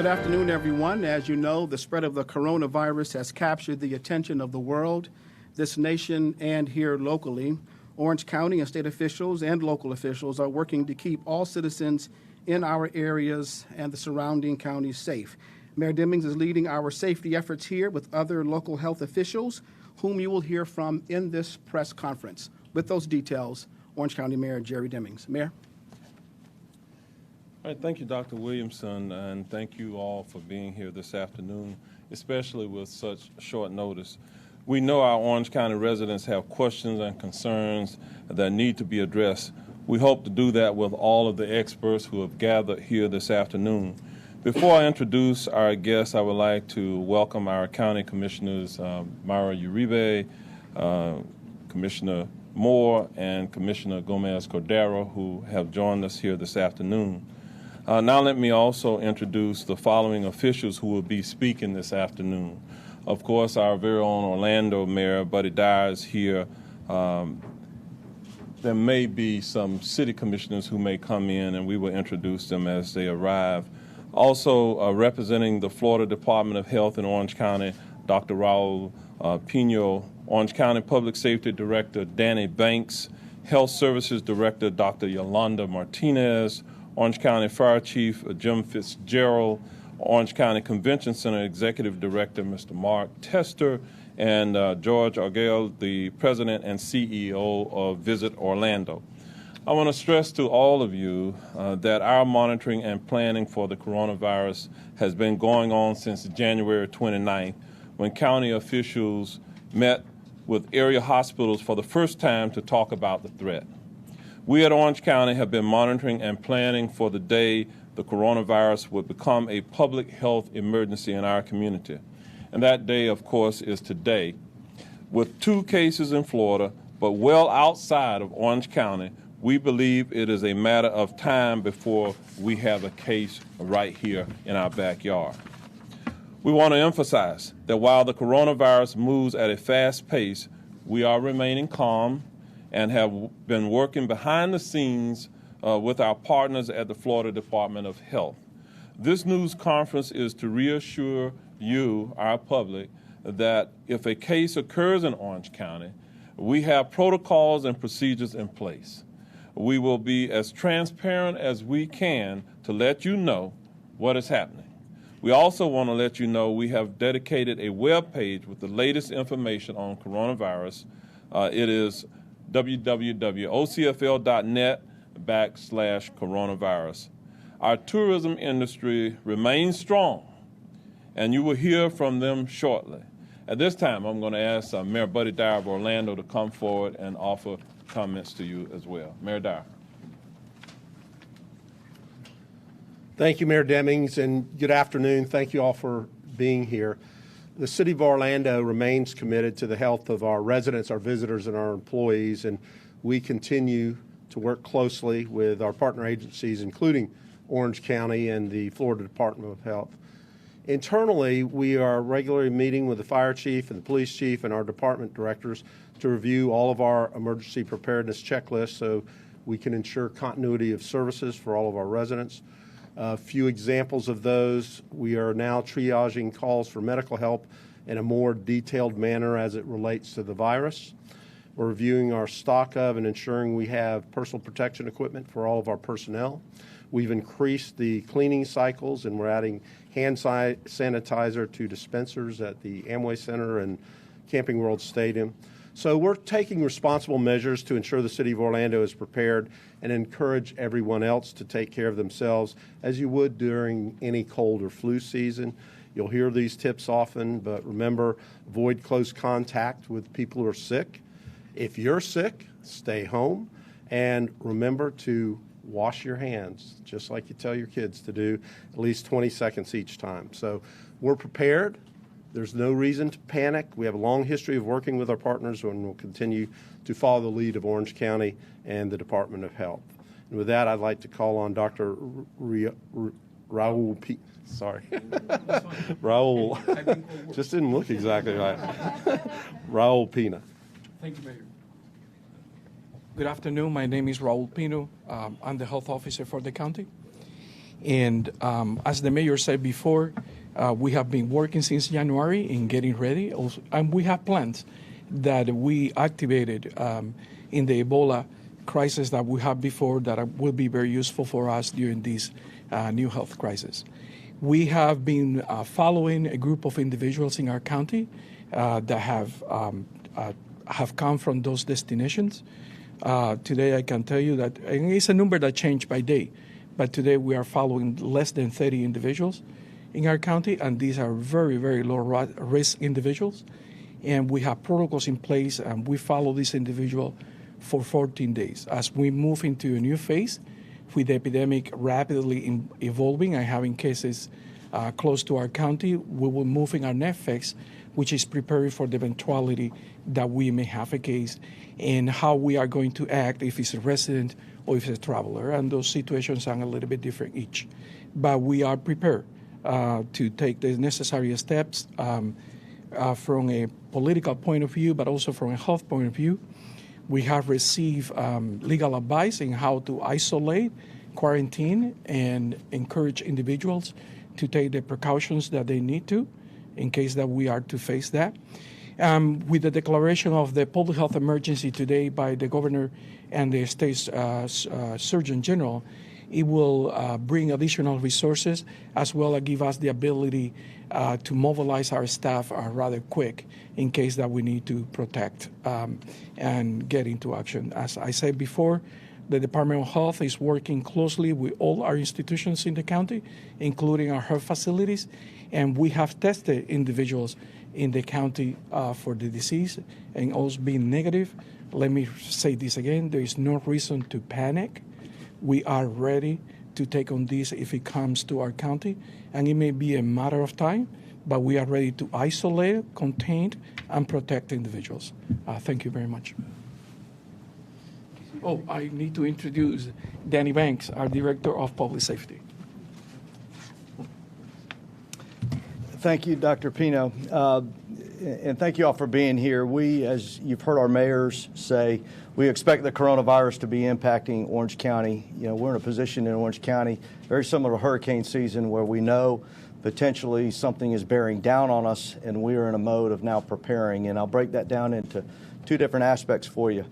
Good afternoon, everyone. As you know, the spread of the coronavirus has captured the attention of the world, this nation, and here locally. Orange County and state officials and local officials are working to keep all citizens in our areas and the surrounding counties safe. Mayor Demings is leading our safety efforts here with other local health officials, whom you will hear from in this press conference. With those details, Orange County Mayor Jerry Demings. Mayor. All right, thank you, Dr. Williamson, and thank you all for being here this afternoon, especially with such short notice. We know our Orange County residents have questions and concerns that need to be addressed. We hope to do that with all of the experts who have gathered here this afternoon. Before I introduce our guests, I would like to welcome our county commissioners, Myra Uribe, Commissioner Moore, and Commissioner Gomez-Cordero, who have joined us here this afternoon. Now let me also introduce the following officials who will be speaking this afternoon. Of course, our very own Orlando Mayor, Buddy Dyer, is here. There may be some city commissioners who may come in, and we will introduce them as they arrive. Also representing the Florida Department of Health in Orange County, Dr. Raul Pino, Orange County Public Safety Director Danny Banks, Health Services Director Dr. Yolanda Martinez, Orange County Fire Chief Jim Fitzgerald, Orange County Convention Center Executive Director Mr. Mark Tester, and George Aguel, the President and CEO of Visit Orlando. I want to stress to all of you that our monitoring and planning for the coronavirus has been going on since January 29th, when county officials met with area hospitals for the first time to talk about the threat. We at Orange County have been monitoring and planning for the day the coronavirus would become a public health emergency in our community. And that day, of course, is today. With 2 cases in Florida, but well outside of Orange County, we believe it is a matter of time before we have a case right here in our backyard. We want to emphasize that while the coronavirus moves at a fast pace, we are remaining calm and have been working behind the scenes with our partners at the Florida Department of Health. This news conference is to reassure you, our public, that if a case occurs in Orange County, we have protocols and procedures in place. We will be as transparent as we can to let you know what is happening. We also want to let you know we have dedicated a web page with the latest information on coronavirus. It is www.ocfl.net/coronavirus. Our tourism industry remains strong, and you will hear from them shortly. At this time, I'm going to ask Mayor Buddy Dyer of Orlando to come forward and offer comments to you as well. Mayor Dyer. Thank you, Mayor Demings, and good afternoon. Thank you all for being here. The City of Orlando remains committed to the health of our residents, our visitors, and our employees, and we continue to work closely with our partner agencies, including Orange County and the Florida Department of Health. Internally, we are regularly meeting with the fire chief and the police chief and our department directors to review all of our emergency preparedness checklists so we can ensure continuity of services for all of our residents. A few examples of those: we are now triaging calls for medical help in a more detailed manner as it relates to the virus. We're reviewing our stock of and ensuring we have personal protection equipment for all of our personnel. We've increased the cleaning cycles, and we're adding hand sanitizer to dispensers at the Amway Center and Camping World Stadium. So we're taking responsible measures to ensure the City of Orlando is prepared and encourage everyone else to take care of themselves as you would during any cold or flu season. You'll hear these tips often, but remember, avoid close contact with people who are sick. If you're sick, stay home, and remember to wash your hands, just like you tell your kids to do, at least 20 seconds each time. So we're prepared. There's no reason to panic. We have a long history of working with our partners, and we'll continue to follow the lead of Orange County and the Department of Health. And with that, I'd like to call on Dr. Raul Raul, just didn't look exactly right. Raul Pina. Thank you, Mayor. Good afternoon. My name is Raul Pino. I'm the health officer for the county. And as the mayor said before, we have been working since January in getting ready. Also, and we have plans that we activated in the Ebola crisis that we had before that will be very useful for us during this new health crisis. We have been following a group of individuals in our county that have come from those destinations. Today I can tell you that, and it's a number that changed by day, but today we are following less than 30 individuals in our county, and these are very, very low risk individuals. And we have protocols in place, and we follow this individual for 14 days. As we move into a new phase, with the epidemic rapidly evolving and having cases close to our county, we will move in our next phase, which is preparing for the eventuality that we may have a case and how we are going to act if it's a resident or if it's a traveler. And those situations are a little bit different each. But we are prepared to take the necessary steps from a political point of view, but also from a health point of view. We have received legal advice in how to isolate, quarantine, and encourage individuals to take the precautions that they need to in case that we are to face that. With the declaration of the public health emergency today by the governor and the state's surgeon general, it will bring additional resources as well as give us the ability to mobilize our staff rather quick in case that we need to protect and get into action. As I said before, the Department of Health is working closely with all our institutions in the county, including our health facilities, and we have tested individuals in the county for the disease and all being negative. Let me say this again, there is no reason to panic. We are ready to take on this if it comes to our county, and it may be a matter of time, but we are ready to isolate, contain, and protect individuals. Thank you very much. Oh, I need to introduce Danny Banks, our Director of Public Safety. Thank you, Dr. Pino, and thank you all for being here. We, as you've heard our mayors say, we expect the coronavirus to be impacting Orange County. You know, we're in a position in Orange County very similar to hurricane season where we know potentially something is bearing down on us, and we are in a mode of now preparing. And I'll break that down into two different aspects for you: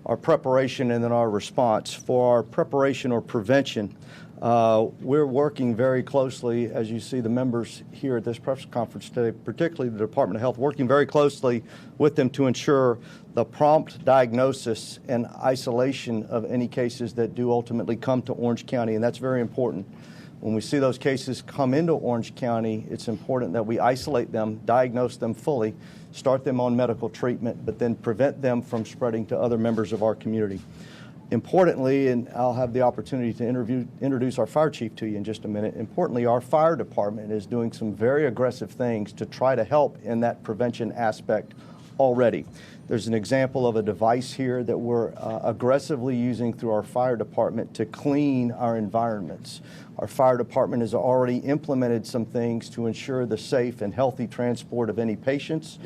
our preparation and then our response. For our preparation or prevention, we're working very closely, as you see the members here at this press conference today, particularly the Department of Health, working very closely with them to ensure the prompt diagnosis and isolation of any cases that do ultimately come to Orange County, and that's very important. When we see those cases come into Orange County, it's important that we isolate them, diagnose them fully, start them on medical treatment, but then prevent them from spreading to other members of our community. Importantly, and I'll have the opportunity to introduce our fire chief to you in just a minute, importantly, our fire department is doing some very aggressive things to try to help in that prevention aspect already. There's an example of a device here that we're aggressively using through our fire department to clean our environments. Our fire department has already implemented some things to ensure the safe and healthy transport of any patients,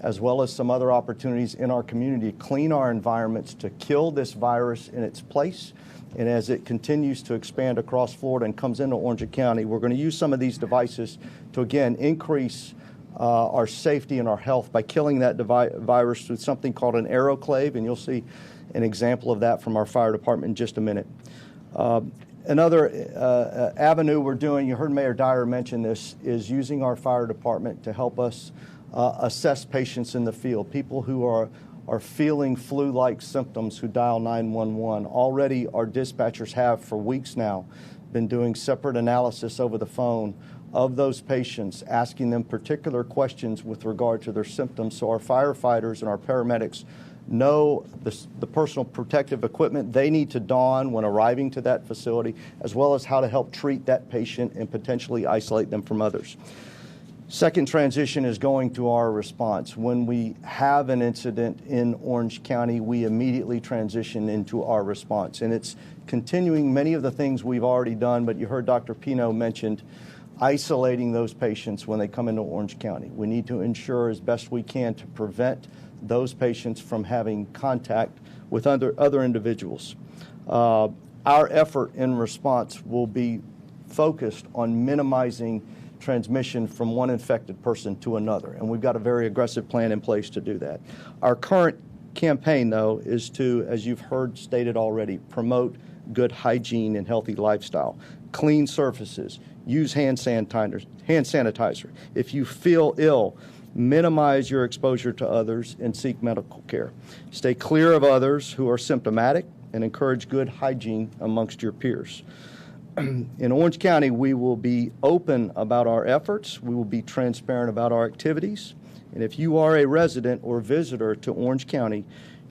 as well as some other opportunities in our community to clean our environments, to kill this virus in its place. And as it continues to expand across Florida and comes into Orange County, we're going to use some of these devices to, again, increase our safety and our health by killing that virus with something called an aeroclave, and you'll see an example of that from our fire department in just a minute. Another avenue we're doing, you heard Mayor Dyer mention this, is using our fire department to help us assess patients in the field, people who are feeling flu-like symptoms who dial 911. Already our dispatchers have for weeks now been doing separate analysis over the phone of those patients, asking them particular questions with regard to their symptoms, so our firefighters and our paramedics know the personal protective equipment they need to don when arriving to that facility, as well as how to help treat that patient and potentially isolate them from others. Second transition is going to our response. When we have an incident in Orange County, we immediately transition into our response. And it's continuing many of the things we've already done, but you heard Dr. Pino mentioned isolating those patients when they come into Orange County. We need to ensure as best we can to prevent those patients from having contact with other individuals. Our effort in response will be focused on minimizing transmission from one infected person to another, and we've got a very aggressive plan in place to do that. Our current campaign, though, is to, as you've heard stated already, promote good hygiene and healthy lifestyle, clean surfaces, use hand sanitizer. If you feel ill, minimize your exposure to others and seek medical care. Stay clear of others who are symptomatic and encourage good hygiene amongst your peers. In Orange County, we will be open about our efforts. We will be transparent about our activities. And if you are a resident or visitor to Orange County,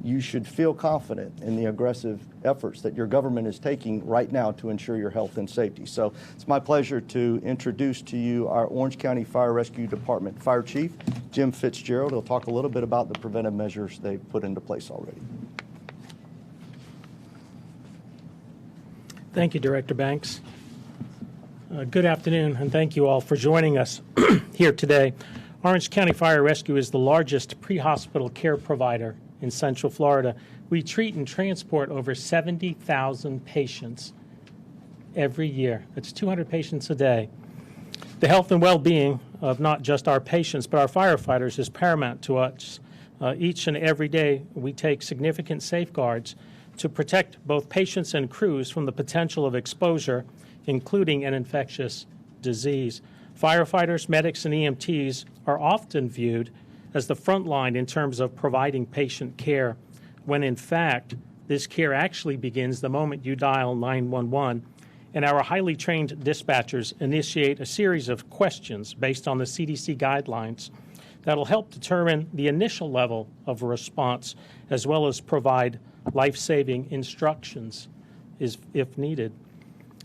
you should feel confident in the aggressive efforts that your government is taking right now to ensure your health and safety. So it's my pleasure to introduce to you our Orange County Fire Rescue Department Fire Chief, Jim Fitzgerald. He'll talk a little bit about the preventive measures they've put into place already. Thank you, Director Banks. Good afternoon, and thank you all for joining us here today. Orange County Fire Rescue is the largest pre-hospital care provider in Central Florida. We treat and transport over 70,000 patients every year. That's 200 patients a day. The health and well-being of not just our patients, but our firefighters is paramount to us. Each and every day, we take significant safeguards to protect both patients and crews from the potential of exposure, including an infectious disease. Firefighters, medics, and EMTs are often viewed as the front line in terms of providing patient care, when in fact, this care actually begins the moment you dial 911, and our highly trained dispatchers initiate a series of questions based on the CDC guidelines that'll help determine the initial level of response, as well as provide life-saving instructions if needed.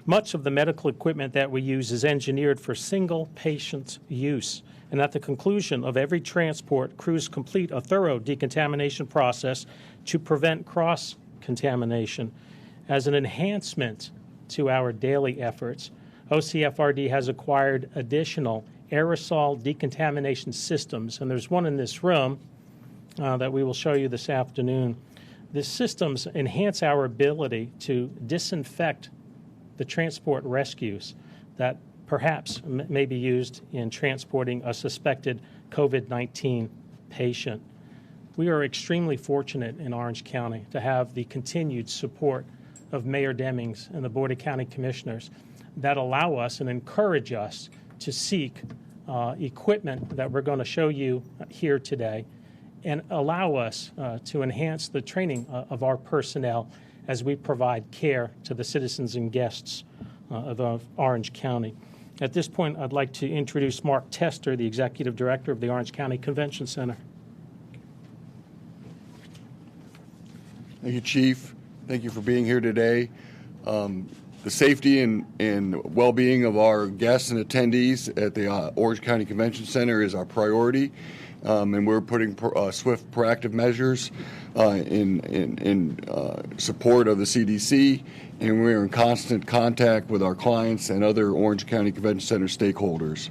Much of the medical equipment that we use is engineered for single patient use, and at the conclusion of every transport, crews complete a thorough decontamination process to prevent cross-contamination. As an enhancement to our daily efforts, OCFRD has acquired additional aerosol decontamination systems, and there's one in this room that we will show you this afternoon. The systems enhance our ability to disinfect the transport rescues that perhaps may be used in transporting a suspected COVID-19 patient. We are extremely fortunate in Orange County to have the continued support of Mayor Demings and the Board of County Commissioners that allow us and encourage us to seek equipment that we're going to show you here today, and allow us to enhance the training of our personnel as we provide care to the citizens and guests of Orange County. At this point, I'd like to introduce Mark Tester, the Executive Director of the Orange County Convention Center. Thank you, Chief. Thank you for being here today. The safety and well-being of our guests and attendees at the Orange County Convention Center is our priority. And we're putting swift, proactive measures in support of the CDC, and we're in constant contact with our clients and other Orange County Convention Center stakeholders.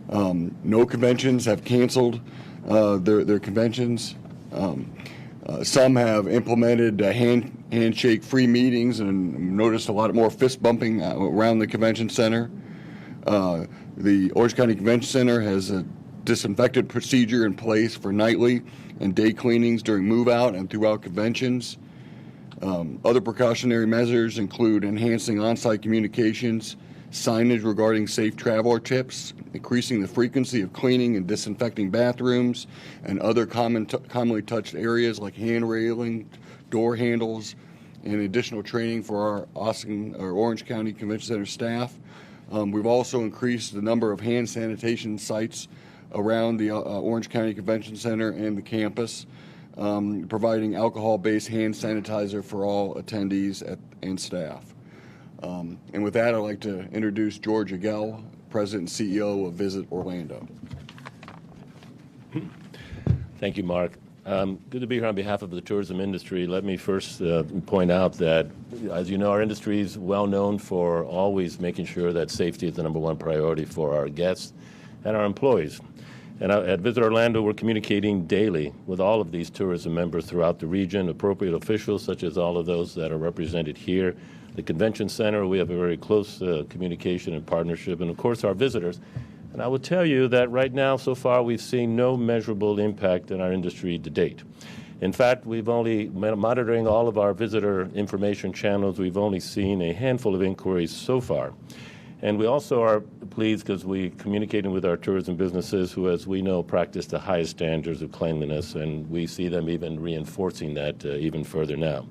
No conventions have canceled their conventions. Some have implemented handshake-free meetings, and noticed a lot more fist bumping around the convention center. The Orange County Convention Center has a disinfectant procedure in place for nightly and day cleanings during move-out and throughout conventions. Other precautionary measures include enhancing on-site communications, signage regarding safe traveler tips, increasing the frequency of cleaning and disinfecting bathrooms and other commonly touched areas like hand railing, door handles, and additional training for our Orange County Convention Center staff. We've also increased the number of hand sanitation sites around the Orange County Convention Center and the campus, providing alcohol-based hand sanitizer for all attendees and staff. And with that, I'd like to introduce George Aguel, President and CEO of Visit Orlando. Thank you, Mark. Good to be here on behalf of the tourism industry. Let me first point out that, as you know, our industry is well known for always making sure that safety is the #1 priority for our guests and our employees. And at Visit Orlando, we're communicating daily with all of these tourism members throughout the region, appropriate officials such as all of those that are represented here. The convention center, we have a very close communication and partnership, and of course our visitors. And I will tell you that right now, so far, we've seen no measurable impact in our industry to date. In fact, we've only, monitoring all of our visitor information channels, we've only seen a handful of inquiries so far. And we also are pleased because we're communicating with our tourism businesses who, as we know, practice the highest standards of cleanliness, and we see them even reinforcing that even further now.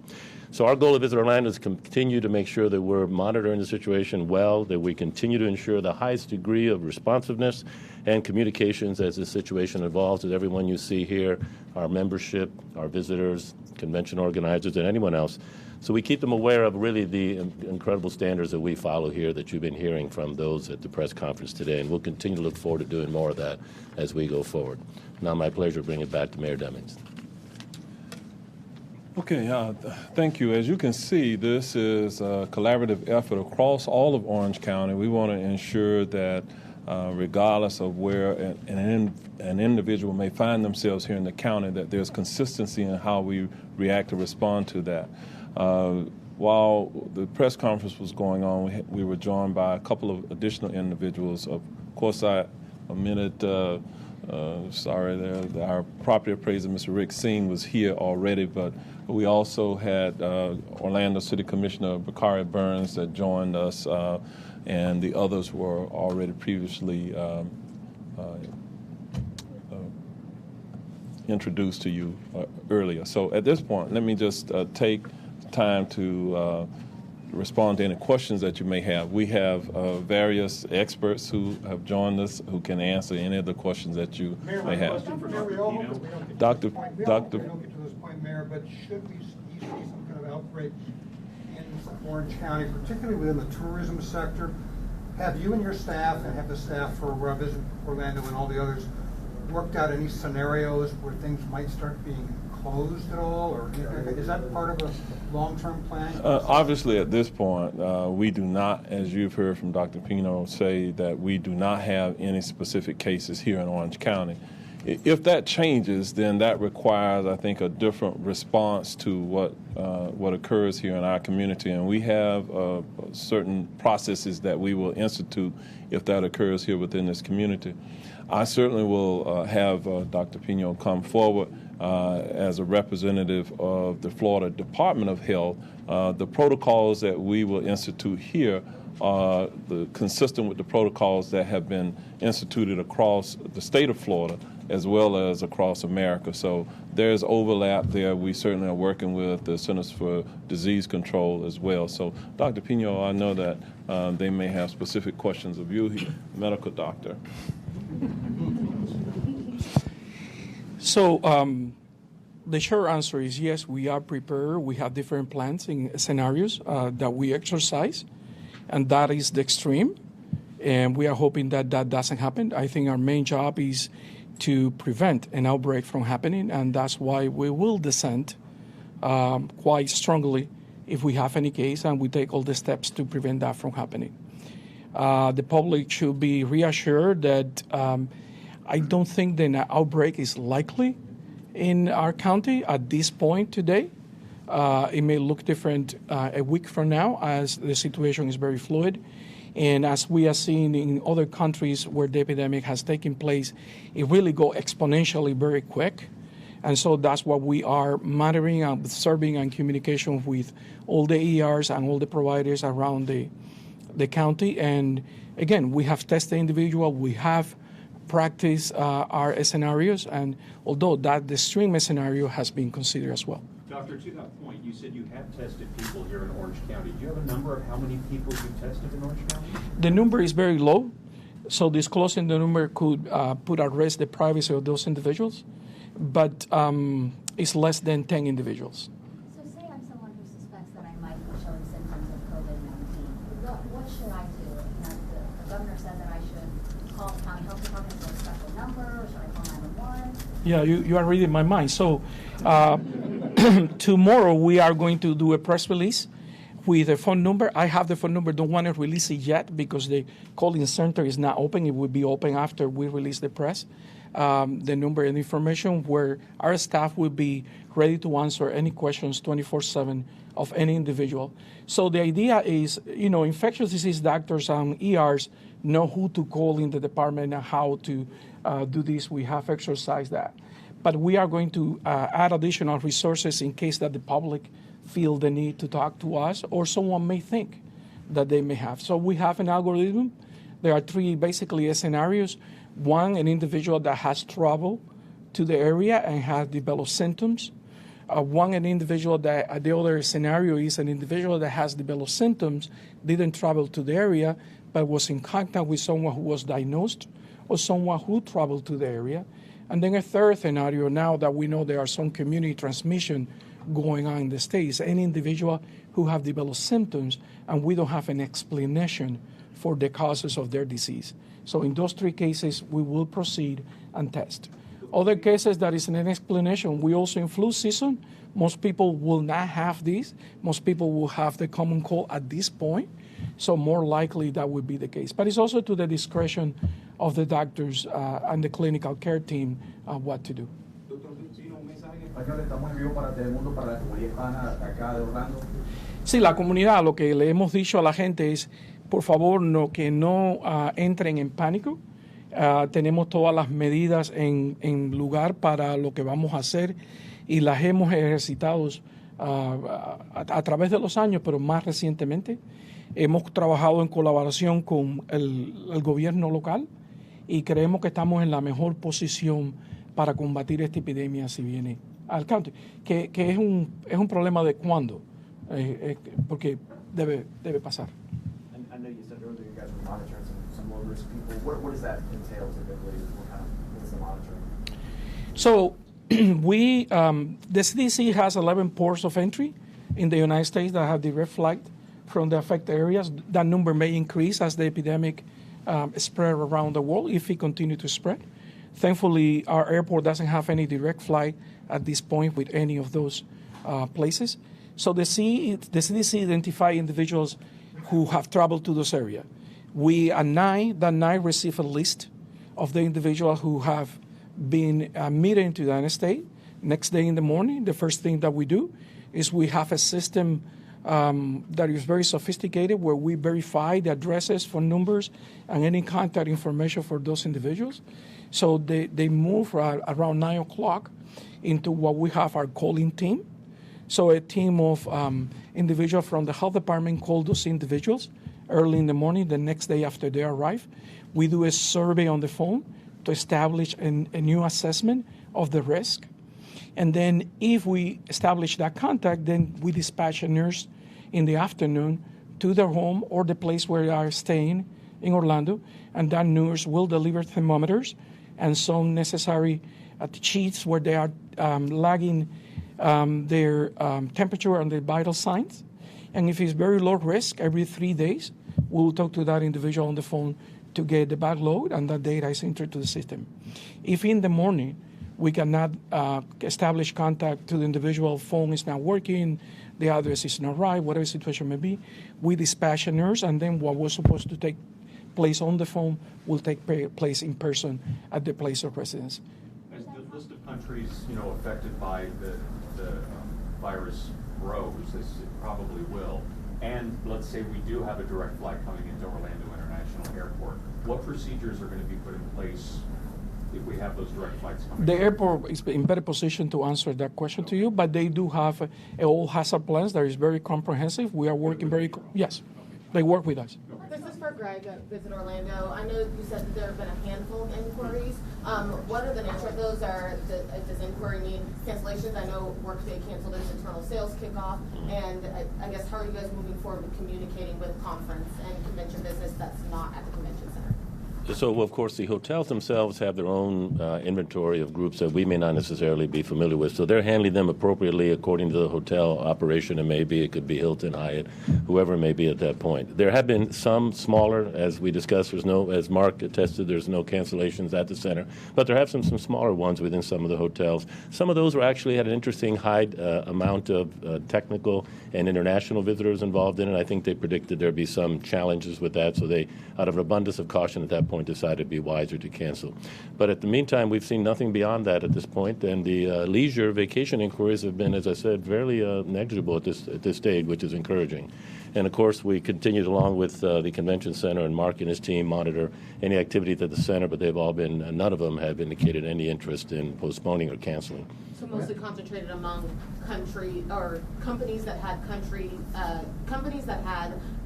So our goal at Visit Orlando is to continue to make sure that we're monitoring the situation well, that we continue to ensure the highest degree of responsiveness and communications as the situation evolves with everyone you see here, our membership, our visitors, convention organizers, and anyone else. So we keep them aware of really the incredible standards that we follow here that you've been hearing from those at the press conference today, and we'll continue to look forward to doing more of that as we go forward. Now my pleasure to bring it back to Mayor Demings. Okay, thank you. As you can see, this is a collaborative effort across all of Orange County. We want to ensure that regardless of where an individual may find themselves here in the county, that there's consistency in how we react or respond to that. While the press conference was going on, we were joined by a couple of additional individuals. Of course, our property appraiser, Mr. Rick Singh, was here already, but we also had Orlando City Commissioner Bakari Burns that joined us, and the others were already previously introduced to you earlier. So at this point, let me just take time to respond to any questions that you may have. We have various experts who have joined us who can answer any of the questions that you may have. Dr. We don't get to this point, Mayor, but should we see some kind of outbreak in Orange County, particularly within the tourism sector, have you and your staff, and have the staff for Visit Orlando and all the others, worked out any scenarios where things might start being closed at all, or is that part of a long-term plan? Obviously, at this point, we do not, as you've heard from Dr. Pino say, that we do not have any specific cases here in Orange County. If that changes, then that requires, I think, a different response to what occurs here in our community, and we have certain processes that we will institute if that occurs here within this community. I certainly will have Dr. Pino come forward as a representative of the Florida Department of Health. The protocols that we will institute here are consistent with the protocols that have been instituted across the state of Florida as well as across America. So there's overlap there. We certainly are working with the Centers for Disease Control as well. So Dr. Pino, I know that they may have specific questions of you, medical doctor. So the short answer is yes, we are prepared. We have different plans and scenarios that we exercise, and that is the extreme. And we are hoping that that doesn't happen. I think our main job is to prevent an outbreak from happening, and that's why we will dissent quite strongly if we have any case, and we take all the steps to prevent that from happening. The public should be reassured that I don't think the outbreak is likely in our county at this point today. It may look different a week from now as the situation is very fluid. And as we are seeing in other countries where the epidemic has taken place, it really goes exponentially very quick. And so that's what we are monitoring and observing and communication with all the ERs and all the providers around the county. And again, we have tested individual, we have practiced our scenarios, and although that the extreme scenario has been considered as well. Doctor, to that point, you said you have tested people here in Orange County. Do you have a number of how many people you've tested in Orange County? The number is very low, so disclosing the number could put at risk the privacy of those individuals, but it's less than 10 individuals. So say I'm someone who suspects that I might be showing symptoms of COVID-19. What should I do? The governor said that I should call the county health department for a special number, or should I call 911? Yeah, you are reading my mind. So tomorrow we are going to do a press release with a phone number. I have the phone number. Don't want to release it yet because the calling center is not open. It will be open after we release the press. the number and information where our staff will be ready to answer any questions 24/7 of any individual. So the idea is, infectious disease doctors and ERs know who to call in the department and how to do this. We have exercised that. But we are going to add additional resources in case that the public feel the need to talk to us or someone may think that they may have. So we have an algorithm. There are three basically scenarios. One, an individual that has traveled to the area and has developed symptoms. An individual that, the other scenario is an individual that has developed symptoms, didn't travel to the area, but was in contact with someone who was diagnosed or someone who traveled to the area. And then a third scenario, now that we know there are some community transmission going on in the States, any individual who have developed symptoms and we don't have an explanation for the causes of their disease. So in those three cases, we will proceed and test. Other cases that is an explanation, we also in flu season, most people will not have this. Most people will have the common cold at this point. So more likely that would be the case. But it's also to the discretion of the doctors and the clinical care team what to do. Sí, la comunidad, lo que le hemos dicho a la gente es, por favor, que no entren en pánico. Tenemos todas las medidas en lugar para lo que vamos a hacer y las hemos ejercitado a través de los años, pero más recientemente. Hemos trabajado en colaboración con el gobierno local y creemos que estamos en la mejor posición para combatir esta epidemia si viene al county, que es un problema de cuándo, porque debe pasar. I know you said earlier you guys were monitoring some low-risk people. What does that entail typically? What is the monitoring? So the CDC has 11 ports of entry in the United States that have direct flight from the affected areas. That number may increase as the epidemic spread around the world if it continues to spread. Thankfully, our airport doesn't have any direct flight at this point with any of those places. So the CDC identify individuals who have traveled to those areas. We at that night receive a list of the individuals who have been admitted into the United States. Next day in the morning, the first thing that we do is we have a system that is very sophisticated where we verify the addresses, phone numbers, and any contact information for those individuals. So they move around 9 o'clock into what we have our calling team. So a team of individuals from the health department call those individuals early in the morning, the next day after they arrive. We do a survey on the phone to establish a new assessment of the risk. And then if we establish that contact, then we dispatch a nurse in the afternoon to their home or the place where they are staying in Orlando, and that nurse will deliver thermometers and some necessary sheets where they are lagging their temperature and their vital signs. And if it's very low risk, every 3 days, we'll talk to that individual on the phone to get the backload, and that data is entered to the system. If in the morning we cannot establish contact to the individual, phone is not working, the address is not right, whatever the situation may be, we dispatch a nurse, and then what was supposed to take place on the phone will take place in person at the place of residence. As the list of countries, affected by the virus grows, as it probably will, and let's say we do have a direct flight coming into Orlando International Airport, what procedures are going to be put in place if we have those direct flights coming? The airport is in better position to answer that question to you, but they do have all hazard plans that is very comprehensive. We are working yes, they work with us. This is for Greg at Visit Orlando. I know you said that there have been a handful of inquiries. What are the nature of those? Does inquiry need cancellations? I know Workday canceled its internal sales kickoff. And I guess how are you guys moving forward with communicating with conference and convention business that's not at the convention center? So, of course, the hotels themselves have their own inventory of groups that we may not necessarily be familiar with. So they're handling them appropriately according to the hotel operation. It could be Hilton, Hyatt, whoever it may be at that point. There have been some smaller, as we discussed, as Mark attested, there's no cancellations at the center. But there have some smaller ones within some of the hotels. Some of those were actually had an interesting high amount of technical and international visitors involved in it. I think they predicted there'd be some challenges with that. So they, out of an abundance of caution at that point, point decided it'd be wiser to cancel. But at the meantime, we've seen nothing beyond that at this point, and the leisure vacation inquiries have been, as I said, fairly negligible at this stage, which is encouraging. And of course, we continued along with the convention center, and Mark and his team monitor any activity at the center, but they've all been, none of them have indicated any interest in postponing or canceling. So mostly concentrated among companies that had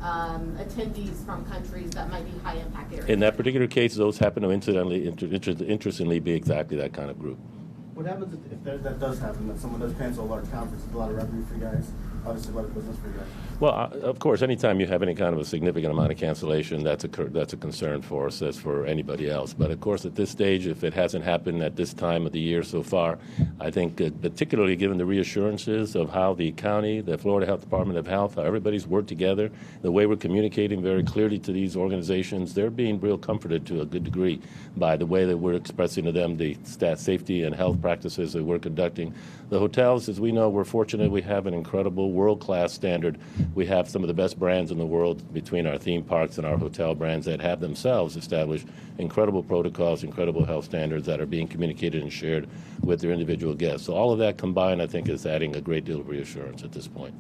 attendees from countries that might be high impact areas. In that particular case, those happen to interestingly be exactly that kind of group. What happens if that does happen, that someone does cancel a large conference? It's a lot of revenue for you guys, obviously a lot of business for you guys. Well, of course, anytime you have any kind of a significant amount of cancellation, that's a concern for us, as for anybody else. But of course, at this stage, if it hasn't happened at this time of the year so far, I think particularly given the reassurances of how the county, the Florida Health Department of Health, how everybody's worked together, the way we're communicating very clearly to these organizations, they're being real comforted to a good degree by the way that we're expressing to them the safety and health practices that we're conducting. The hotels, as we know, we're fortunate we have an incredible world-class standard. We have some of the best brands in the world between our theme parks and our hotel brands that have themselves established incredible protocols, incredible health standards that are being communicated and shared with their individual guests. So all of that combined, I think, is adding a great deal of reassurance at this point.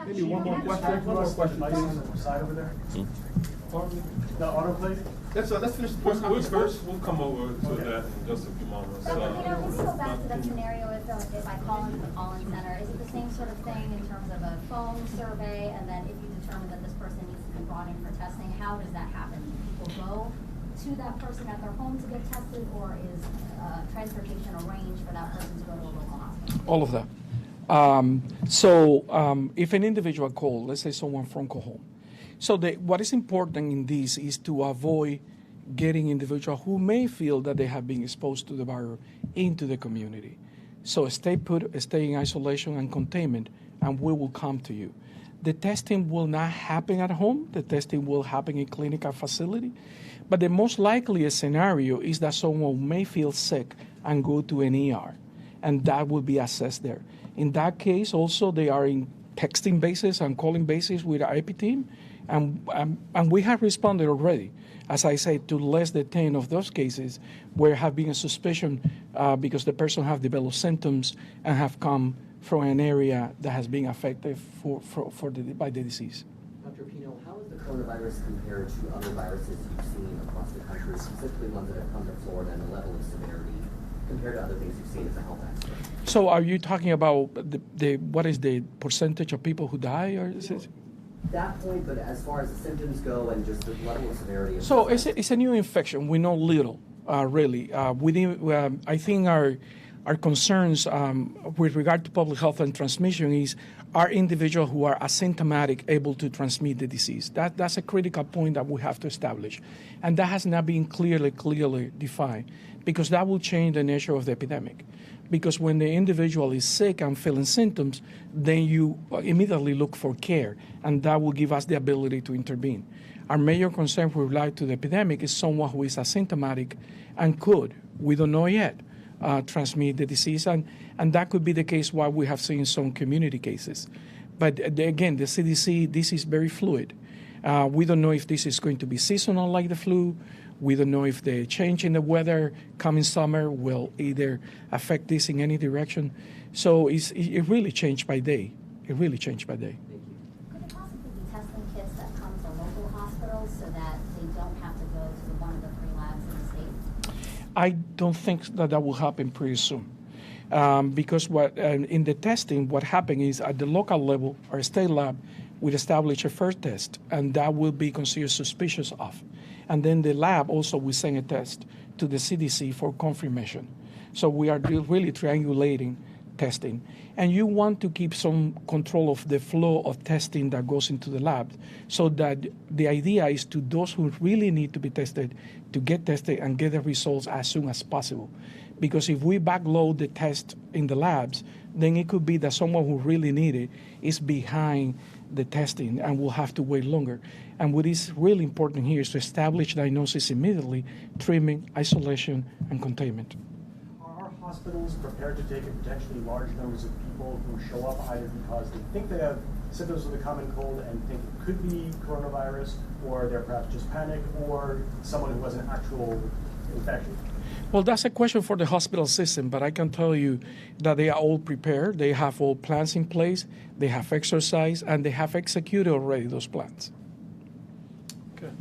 Maybe one more question. One more question, please. On the side over there. The autoclave. Let's finish the press conference first. We'll come over to that in just a few moments. Can you go back to that scenario if I call into the call-in center? Is it the same sort of thing in terms of a phone survey, and then if you determine that this person needs to be brought in for testing, how does that happen? Do people go to that person at their home to get tested, or is transportation arranged for that person to go to a local hospital? All of that. If an individual call, let's say someone from home, so what is important in this is to avoid getting individuals who may feel that they have been exposed to the virus into the community. So stay put, stay in isolation and containment, and we will come to you. The testing will not happen at home. The testing will happen in clinical facility. But the most likely scenario is that someone may feel sick and go to an ER, and that will be assessed there. In that case, also, they are in texting basis and calling basis with our IP team, and we have responded already, as I say, to less than 10 of those cases where have been a suspicion because the person have developed symptoms and have come from an area that has been affected by the disease. Dr. Pino, how is the coronavirus compared to other viruses you've seen across the country, specifically ones that have come to Florida, and the level of severity compared to other things you've seen as a health expert? So are you talking about what is the percentage of people who die? Or is it? That point, but as far as the symptoms go and just the level of severity. So it's a new infection. We know little, really. I think our concerns with regard to public health and transmission is are individuals who are asymptomatic able to transmit the disease. That's a critical point that we have to establish. And that has not been clearly defined, because that will change the nature of the epidemic. Because when the individual is sick and feeling symptoms, then you immediately look for care, and that will give us the ability to intervene. Our major concern with regard to the epidemic is someone who is asymptomatic and could, we don't know yet, transmit the disease, and that could be the case why we have seen some community cases. But again, the CDC, this is very fluid. We don't know if this is going to be seasonal like the flu. We don't know if the change in the weather coming summer will either affect this in any direction. So it really changed by day. It really changed by day. Could it possibly be testing kits that come to local hospitals so that they don't have to go to one of the 3 labs in the state? I don't think that will happen pretty soon. Because in the testing, what happened is at the local level, our state lab will establish a first test, and that will be considered suspicious of. And then the lab also will send a test to the CDC for confirmation. So we are really triangulating testing. And you want to keep some control of the flow of testing that goes into the lab, so that the idea is to those who really need to be tested to get tested and get the results as soon as possible. Because if we backload the test in the labs, then it could be that someone who really need it is behind the testing and will have to wait longer. And what is really important here is to establish diagnosis immediately, treatment, isolation, and containment. Are hospitals prepared to take in potentially large numbers of people who show up either because they think they have symptoms of the common cold and think it could be coronavirus, or they're perhaps just panic, or someone who has an actual infection? Well, that's a question for the hospital system, but I can tell you that they are all prepared. They have all plans in place. They have exercised, and they have executed already those plans. Okay.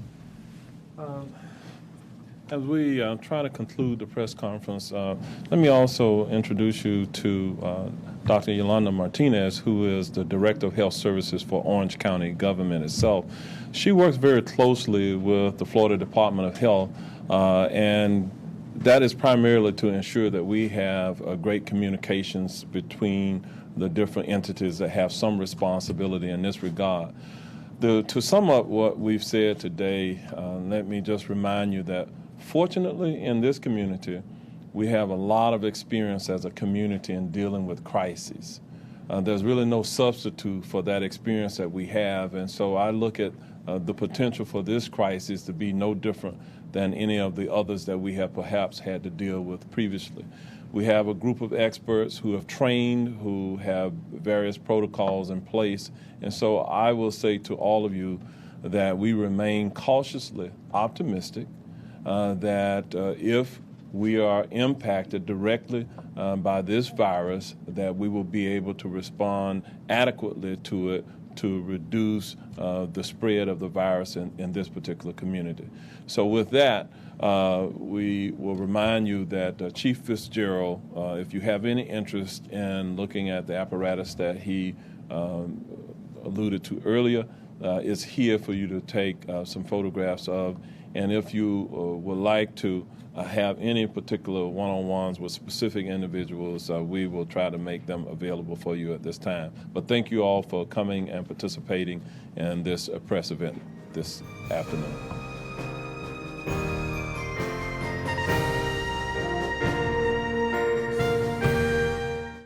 As we try to conclude the press conference, let me also introduce you to Dr. Yolanda Martinez, who is the Director of Health Services for Orange County government itself. She works very closely with the Florida Department of Health, and that is primarily to ensure that we have great communications between the different entities that have some responsibility in this regard. To sum up what we've said today, let me just remind you that fortunately in this community, we have a lot of experience as a community in dealing with crises. There's really no substitute for that experience that we have, and so I look at the potential for this crisis to be no different than any of the others that we have perhaps had to deal with previously. We have a group of experts who have trained, who have various protocols in place, and so I will say to all of you that we remain cautiously optimistic that if we are impacted directly by this virus, that we will be able to respond adequately to it to reduce the spread of the virus in this particular community. So with that, we will remind you that Chief Fitzgerald, if you have any interest in looking at the apparatus that he alluded to earlier, is here for you to take some photographs of. And if you would like to have any particular one-on-ones with specific individuals, we will try to make them available for you at this time. But thank you all for coming and participating in this press event this afternoon.